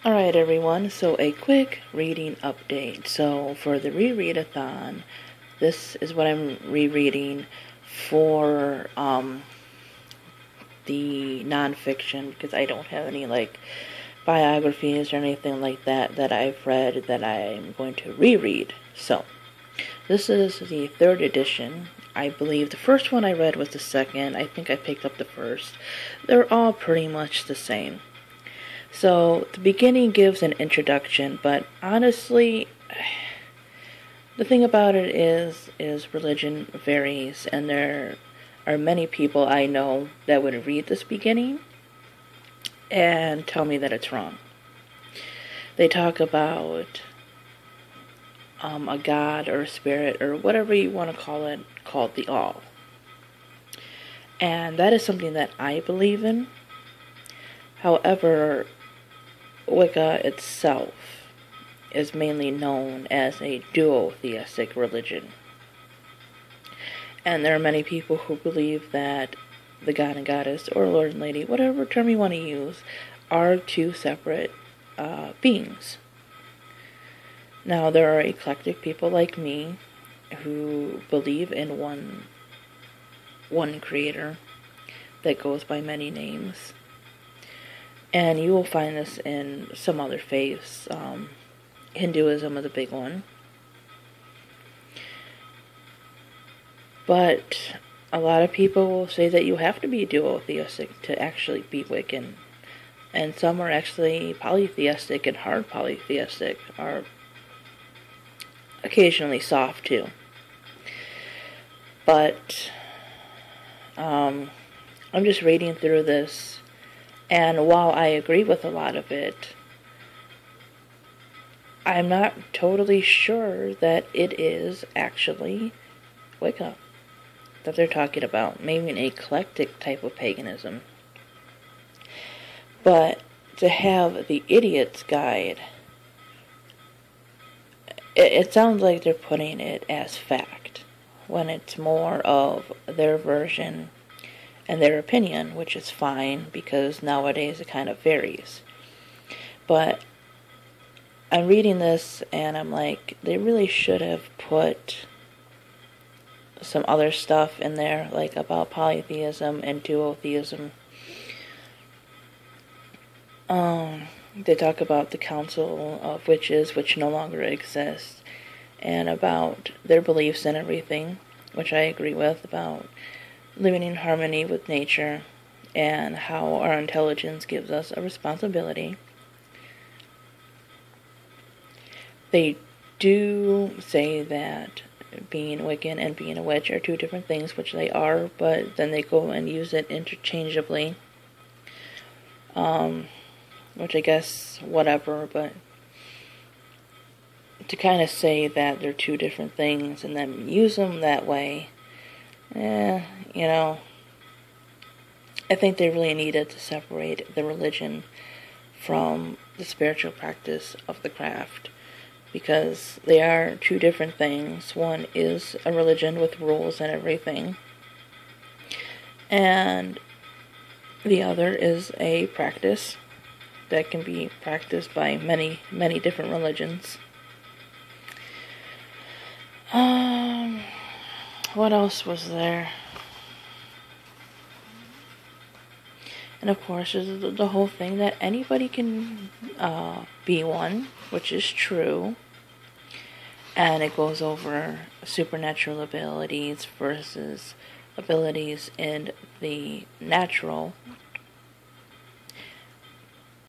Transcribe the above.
Alright everyone, so a quick reading update. So for the rereadathon, this is what I'm rereading for the nonfiction, because I don't have any biographies or anything like that that I've read that I'm going to reread. So this is the third edition. I believe the first one I read was the second. I think I picked up the first. They're all pretty much the same. So the beginning gives an introduction, but honestly, the thing about it is religion varies, and there are many people I know that would read this beginning and tell me that it's wrong. They talk about a god or a spirit or whatever you want to call it, called the All. And that is something that I believe in. However, Wicca itself is mainly known as a duotheistic religion. And there are many people who believe that the god and goddess, or Lord and Lady, whatever term you want to use, are two separate beings. Now, there are eclectic people like me who believe in one creator that goes by many names. And you will find this in some other faiths. Hinduism is a big one. But a lot of people will say that you have to be duotheistic to actually be Wiccan. And some are actually polytheistic and hard polytheistic, are occasionally soft too. But I'm just reading through this, and while I agree with a lot of it, I'm not totally sure that it is actually Wicca that they're talking about. Maybe an eclectic type of paganism. But to have the idiot's guide, it sounds like they're putting it as fact, when it's more of their version and their opinion, which is fine, because nowadays it kind of varies. But I'm reading this and I'm like, they really should have put some other stuff in there, like about polytheism and duotheism. They talk about the Council of Witches, which no longer exists, and about their beliefs and everything, which I agree with, about living in harmony with nature, and how our intelligence gives us a responsibility. They do say that being Wiccan and being a witch are two different things, which they are, but then they go and use it interchangeably. Which I guess, whatever, but to kind of say that they're two different things and then use them that way, I think they really needed to separate the religion from the spiritual practice of the craft, because they are two different things. One is a religion with rules and everything, and the other is a practice that can be practiced by many, many different religions. What else was there? And of course, there's the whole thing that anybody can be one, which is true. And it goes over supernatural abilities versus abilities in the natural